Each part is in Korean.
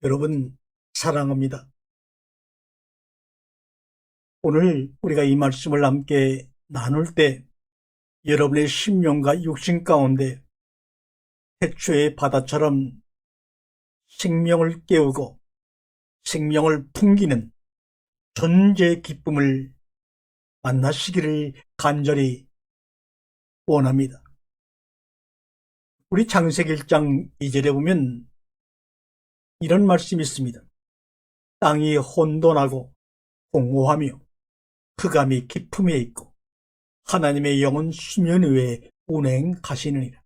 여러분 사랑합니다. 오늘 우리가 이 말씀을 함께 나눌 때 여러분의 심령과 육신 가운데 태초의 바다처럼 생명을 깨우고 생명을 풍기는 존재의 기쁨을 만나시기를 간절히 원합니다. 우리 창세기 1장 2절에 보면 이런 말씀이 있습니다. 땅이 혼돈하고 공허하며 흑암이 깊음에 있고 하나님의 영은 수면 위에 운행하시느니라.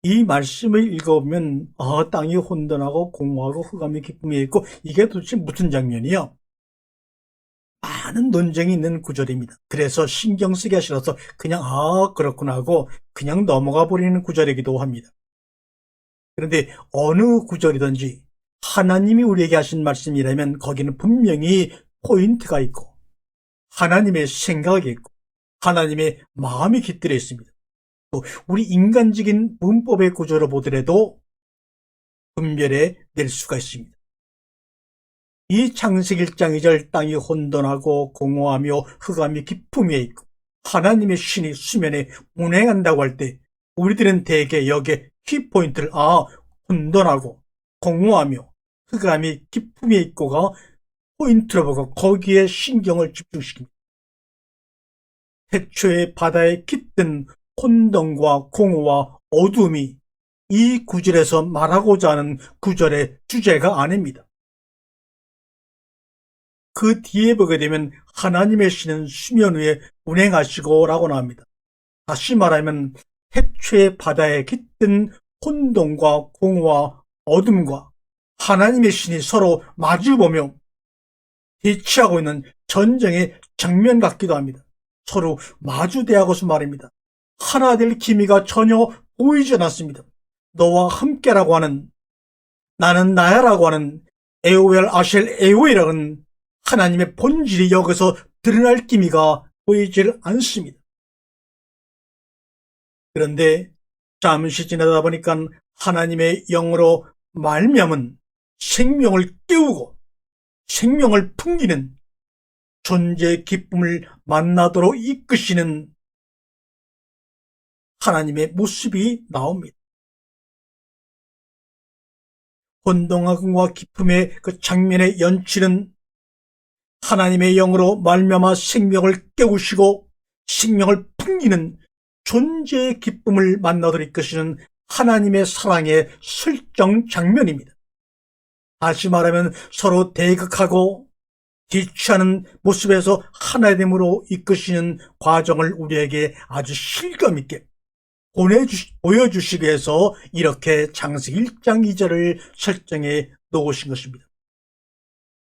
이 말씀을 읽어보면 땅이 혼돈하고 공허하고 흑암이 깊음에 있고 이게 도대체 무슨 장면이요? 많은 논쟁이 있는 구절입니다. 그래서 신경 쓰기 싫어서 그냥 그렇구나 하고 그냥 넘어가 버리는 구절이기도 합니다. 그런데 어느 구절이든지 하나님이 우리에게 하신 말씀이라면 거기는 분명히 포인트가 있고 하나님의 생각이 있고 하나님의 마음이 깃들어 있습니다. 또 우리 인간적인 문법의 구조로 보더라도 분별해 낼 수가 있습니다. 이 창세기 1장 2절 땅이 혼돈하고 공허하며 흑암이 깊음에 있고 하나님의 신이 수면에 운행한다고 할 때 우리들은 대개 여기에 키포인트를 혼돈하고 공허하며 흑암이 깊음에 있고가 포인트로 보고 거기에 신경을 집중시킵니다. 태초의 바다에 깃든 혼돈과 공허와 어둠이 이 구절에서 말하고자 하는 구절의 주제가 아닙니다. 그 뒤에 보게 되면 하나님의 신은 수면 위에 운행하시고 라고 나옵니다. 다시 말하면 태초의 바다에 깃든 혼돈과 공허와 어둠과 하나님의 신이 서로 마주보며 대치하고 있는 전쟁의 장면 같기도 합니다. 서로 마주대하고서 말입니다. 하나 될 기미가 전혀 보이지 않았습니다. 너와 함께라고 하는 나는 나야라고 하는 에오엘 아셸 에오이라는 하나님의 본질이 여기서 드러날 기미가 보이질 않습니다. 그런데 잠시 지나다 보니까 하나님의 영으로 말미암은 생명을 깨우고 생명을 풍기는 존재의 기쁨을 만나도록 이끄시는 하나님의 모습이 나옵니다. 혼돈과 기쁨의 그 장면의 연출은 하나님의 영으로 말미암아 생명을 깨우시고 생명을 풍기는 존재의 기쁨을 만나도록 이끄시는 하나님의 사랑의 설정 장면입니다. 다시 말하면 서로 대극하고 대치하는 모습에서 하나됨으로 이끄시는 과정을 우리에게 아주 실감있게 보여주시기 위해서 이렇게 창세기 1장 2절을 설정해 놓으신 것입니다.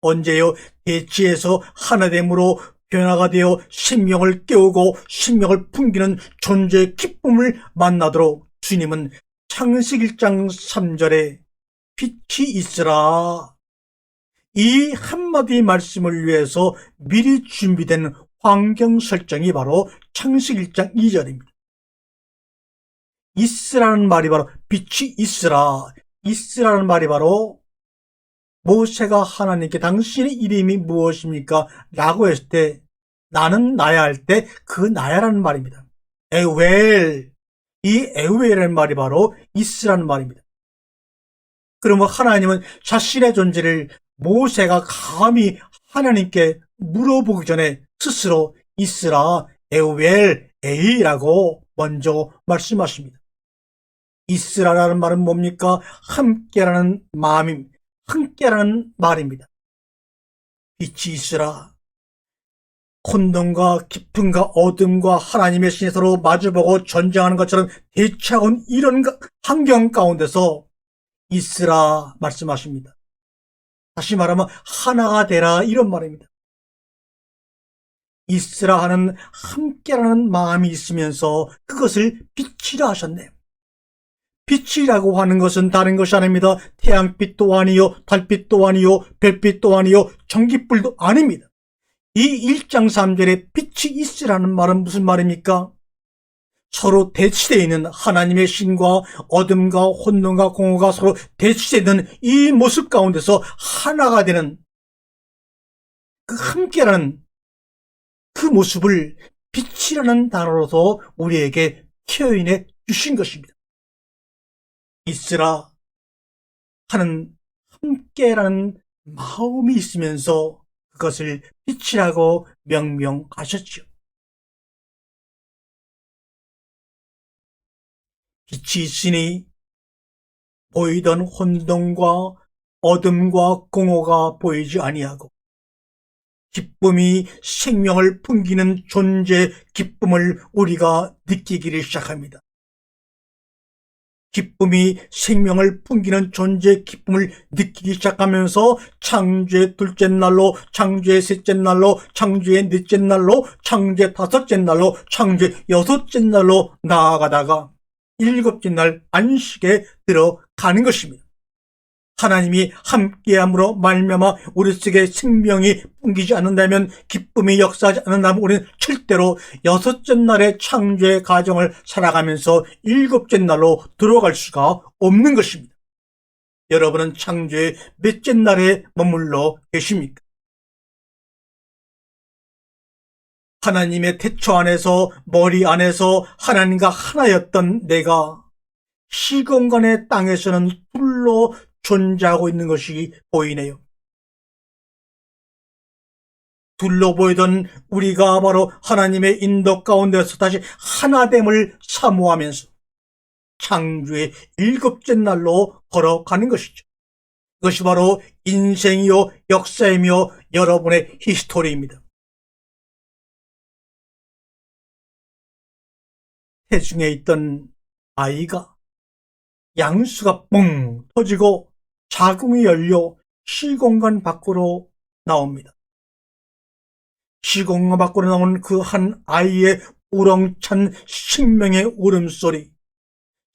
언제요? 대치에서 하나됨으로 변화가 되어 생명을 깨우고 생명을 풍기는 존재의 기쁨을 만나도록 주님은 창세기 1장 3절에 빛이 있으라 이 한마디 말씀을 위해서 미리 준비된 환경 설정이 바로 창세기 1장 2절입니다. 있으라는 말이 바로 빛이 있으라는 말이 바로 모세가 하나님께 당신의 이름이 무엇입니까? 라고 했을 때 나는 나야 할 때 그 나야라는 말입니다. 에웰, 이 에웰이라는 말이 바로 있으라는 말입니다. 그러면 하나님은 자신의 존재를 모세가 감히 하나님께 물어보기 전에 스스로 있으라, 에웰, 에이라고 먼저 말씀하십니다. 있으라라는 말은 뭡니까? 함께라는 마음입니다. 함께라는 말입니다. 빛이 있으라. 혼돈과 깊음과 어둠과 하나님의 신이 서로 마주보고 전쟁하는 것처럼 대치하고 있는 이런 환경 가운데서 있으라 말씀하십니다. 다시 말하면 하나가 되라 이런 말입니다. 있으라 하는 함께라는 마음이 있으면서 그것을 빛이라 하셨네요. 빛이라고 하는 것은 다른 것이 아닙니다. 태양빛도 아니요, 달빛도 아니요, 별빛도 아니요, 전기불도 아닙니다. 이 1장 3절에 빛이 있으라는 말은 무슨 말입니까? 서로 대치되어 있는 하나님의 신과 어둠과 혼돈과 공허가 서로 대치되어 있는 이 모습 가운데서 하나가 되는 그 함께라는 그 모습을 빛이라는 단어로서 우리에게 표현해 주신 것입니다. 있으라 하는 함께라는 마음이 있으면서 그것을 빛이라고 명명하셨죠. 빛이 있으니 보이던 혼돈과 어둠과 공허가 보이지 아니하고 기쁨이 생명을 풍기는 존재 기쁨을 우리가 느끼기를 시작합니다. 기쁨이 생명을 풍기는 존재 기쁨을 느끼기 시작하면서 창조의 둘째 날로, 창조의 셋째 날로, 창조의 넷째 날로, 창조의 다섯째 날로, 창조의 여섯째 날로 나아가다가 일곱째 날 안식에 들어가는 것입니다. 하나님이 함께함으로 말미암아 우리 속에 생명이 풍기지 않는다면, 기쁨이 역사하지 않는다면 우리는 절대로 여섯째 날의 창조의 과정을 살아가면서 일곱째 날로 들어갈 수가 없는 것입니다. 여러분은 창조의 몇째 날에 머물러 계십니까? 하나님의 태초 안에서, 머리 안에서 하나님과 하나였던 내가 시공간의 땅에서는 둘로 존재하고 있는 것이 보이네요. 둘로 보이던 우리가 바로 하나님의 인도 가운데서 다시 하나됨을 사모하면서 창조의 일곱째 날로 걸어가는 것이죠. 그것이 바로 인생이요 역사이며 여러분의 히스토리입니다. 태중에 있던 아이가 양수가 뻥 터지고 자궁이 열려 시공간 밖으로 나옵니다. 시공간 밖으로 나온 그 한 아이의 우렁찬 생명의 울음소리,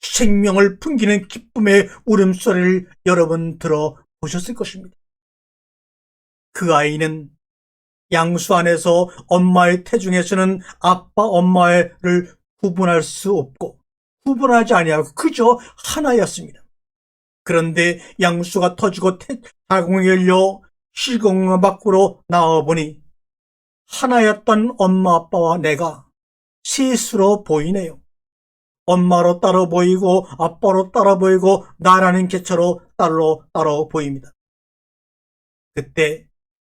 생명을 풍기는 기쁨의 울음소리를 여러분 들어보셨을 것입니다. 그 아이는 양수 안에서 엄마의 태중에서는 아빠 엄마를 구분할 수 없고 구분하지 아니하고 그저 하나였습니다. 그런데 양수가 터지고 자궁이 열려 시공간 밖으로 나와보니 하나였던 엄마 아빠와 내가 셋으로 보이네요. 엄마로 따로 보이고 아빠로 따로 보이고 나라는 개체로 따로 보입니다. 그때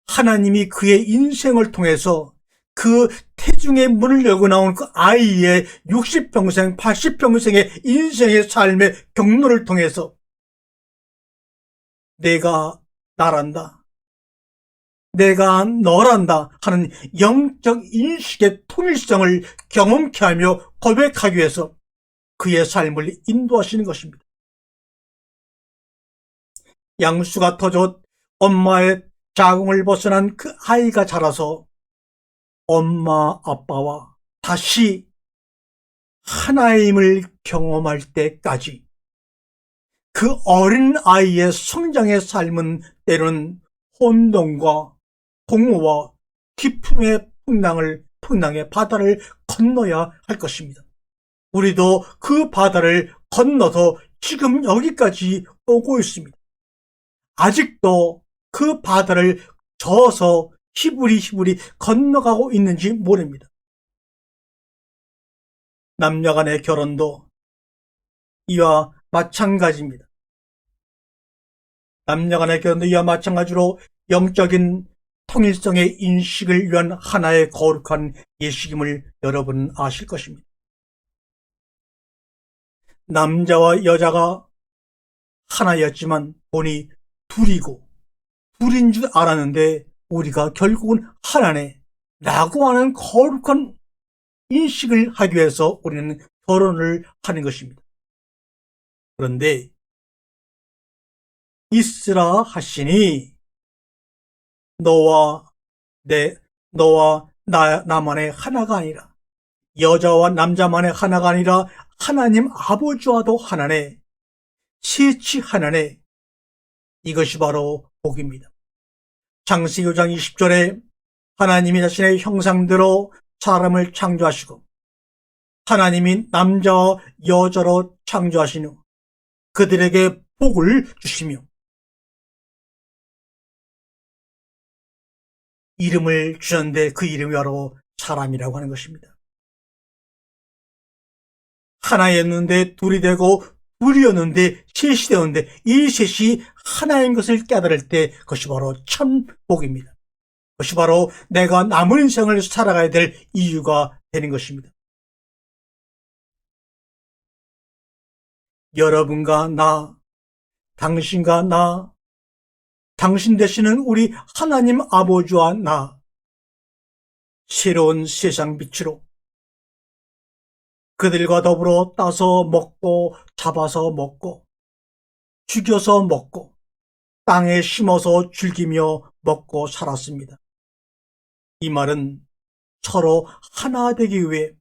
하나님이 그의 인생을 통해서 그 태중의 문을 열고 나온 그 아이의 60평생, 80평생의 인생의 삶의 경로를 통해서 내가 나란다, 내가 너란다 하는 영적 인식의 통일성을 경험케 하며 고백하기 위해서 그의 삶을 인도하시는 것입니다. 양수가 터져 엄마의 자궁을 벗어난 그 아이가 자라서 엄마 아빠와 다시 하나임을 경험할 때까지 그 어린 아이의 성장의 삶은 때로는 혼돈과 공허와 기쁨의 풍랑의 바다를 건너야 할 것입니다. 우리도 그 바다를 건너서 지금 여기까지 오고 있습니다. 아직도 그 바다를 저어서 히브리 건너가고 있는지 모릅니다. 남녀간의 결혼도 이와 마찬가지입니다. 남녀간의 결혼도 이와 마찬가지로 영적인 통일성의 인식을 위한 하나의 거룩한 예식임을 여러분 아실 것입니다. 남자와 여자가 하나였지만 보니 둘인 줄 알았는데 우리가 결국은 하나네 라고 하는 거룩한 인식을 하기 위해서 우리는 결혼을 하는 것입니다. 그런데 있으라 하시니 너와 나만의 하나가 아니라, 여자와 남자만의 하나가 아니라 하나님 아버지와도 하나네, 셋이 하나네. 이것이 바로 복입니다. 창세기 5장 20절에 하나님이 자신의 형상대로 사람을 창조하시고 하나님이 남자와 여자로 창조하신 후 그들에게 복을 주시며 이름을 주셨는데 그 이름이 바로 사람이라고 하는 것입니다. 하나였는데 둘이 되고 둘이었는데 셋이 되었는데 이 셋이 하나인 것을 깨달을 때 그것이 바로 참 복입니다. 그것이 바로 내가 남은 인생을 살아가야 될 이유가 되는 것입니다. 여러분과 나, 당신과 나, 당신 되시는 우리 하나님 아버지와 나, 새로운 세상 빛으로 그들과 더불어 따서 먹고 잡아서 먹고 죽여서 먹고 땅에 심어서 즐기며 먹고 살았습니다. 이 말은 서로 하나 되기 위해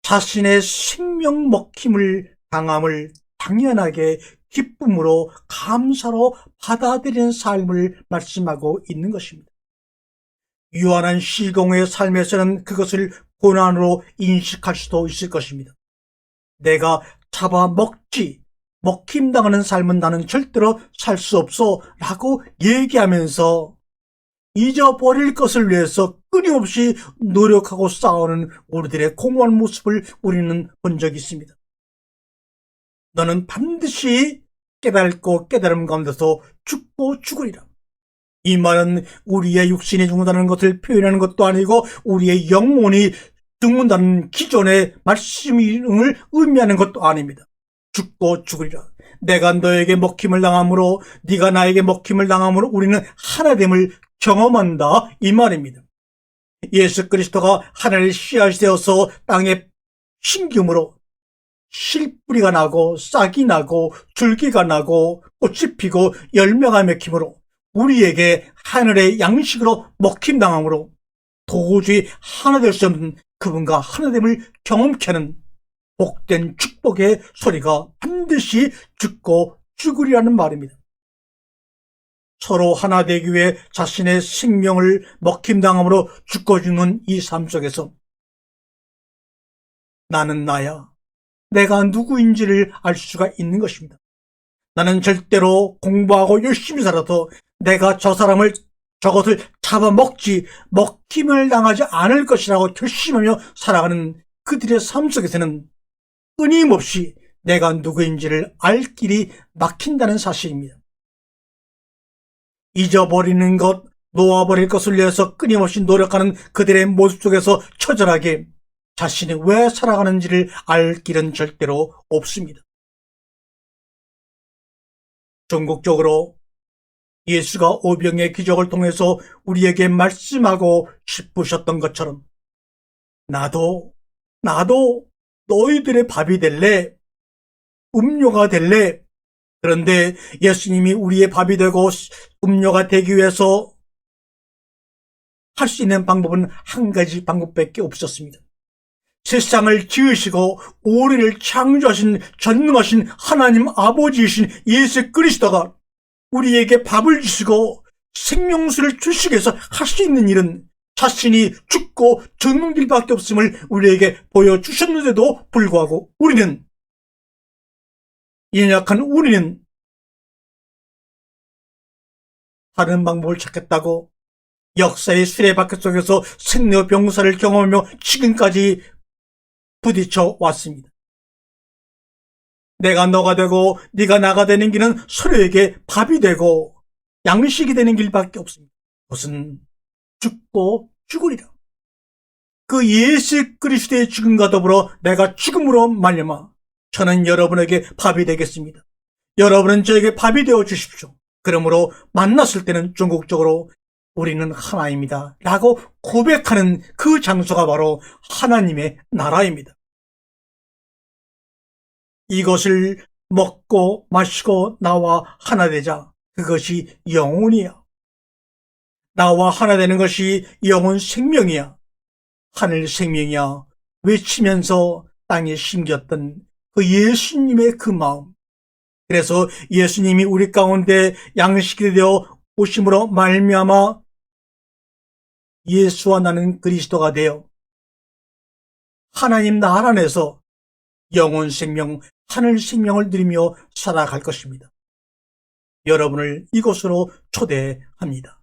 자신의 생명 먹힘을 당함을 당연하게 기쁨으로 감사로 받아들이는 삶을 말씀하고 있는 것입니다. 유한한 시공의 삶에서는 그것을 고난으로 인식할 수도 있을 것입니다. 내가 잡아먹지 먹힘당하는 삶은 나는 절대로 살 수 없어 라고 얘기하면서 잊어버릴 것을 위해서 끊임없이 노력하고 싸우는 우리들의 공허한 모습을 우리는 본 적이 있습니다. 너는 반드시 깨닫고 깨달음 가운데서 죽고 죽으리라. 이 말은 우리의 육신이 죽는다는 것을 표현하는 것도 아니고 우리의 영혼이 죽는다는 기존의 말씀을 의미하는 것도 아닙니다. 죽고 죽으리라. 내가 너에게 먹힘을 당함으로 네가 나에게 먹힘을 당함으로 우리는 하나됨을 경험한다 이 말입니다. 예수 그리스도가 하나님의 씨앗이 되어서 땅에 심김으로 실뿌리가 나고 싹이 나고 줄기가 나고 꽃이 피고 열매가 맺힘으로 우리에게 하늘의 양식으로 먹힘당함으로 도저히 하나 될 수 없는 그분과 하나됨을 경험케 하는 복된 축복의 소리가 반드시 죽고 죽으리라는 말입니다. 서로 하나 되기 위해 자신의 생명을 먹힘당함으로 죽고 죽는 이 삶 속에서 나는 나야, 내가 누구인지를 알 수가 있는 것입니다. 나는 절대로 공부하고 열심히 살아도 내가 저것을 잡아먹지 먹힘을 당하지 않을 것이라고 결심하며 살아가는 그들의 삶 속에서는 끊임없이 내가 누구인지를 알 길이 막힌다는 사실입니다. 잊어버리는 것, 놓아버릴 것을 위해서 끊임없이 노력하는 그들의 모습 속에서 처절하게 자신이 왜 살아가는지를 알 길은 절대로 없습니다. 전국적으로 예수가 오병의 기적을 통해서 우리에게 말씀하고 싶으셨던 것처럼 나도 너희들의 밥이 될래, 음료가 될래. 그런데 예수님이 우리의 밥이 되고 음료가 되기 위해서 할 수 있는 방법은 한 가지 방법밖에 없었습니다. 세상을 지으시고 우리를 창조하신 전능하신 하나님 아버지이신 예수 그리스도가 우리에게 밥을 주시고 생명수를 주시기 위해서 할 수 있는 일은 자신이 죽고 죽는 길밖에 없음을 우리에게 보여주셨는데도 불구하고 연약한 우리는 다른 방법을 찾겠다고 역사의 수레바퀴 속에서 생로 병사를 경험하며 지금까지 부딪혀 왔습니다. 내가 너가 되고 네가 나가 되는 길은 서로에게 밥이 되고 양식이 되는 길밖에 없습니다. 그것은 죽고 죽으리라. 그 예수 그리스도의 죽음과 더불어 내가 죽음으로 말미암아 저는 여러분에게 밥이 되겠습니다. 여러분은 저에게 밥이 되어 주십시오. 그러므로 만났을 때는 전국적으로 우리는 하나입니다 라고 고백하는 그 장소가 바로 하나님의 나라입니다. 이것을 먹고 마시고 나와 하나 되자. 그것이 영혼이야. 나와 하나 되는 것이 영혼 생명이야. 하늘 생명이야. 외치면서 땅에 심겼던 그 예수님의 그 마음. 그래서 예수님이 우리 가운데 양식이 되어 오심으로 말미암아 예수와 나는 그리스도가 되어 하나님 나라 안에서 영원 생명, 하늘 생명을 누리며 살아갈 것입니다. 여러분을 이곳으로 초대합니다.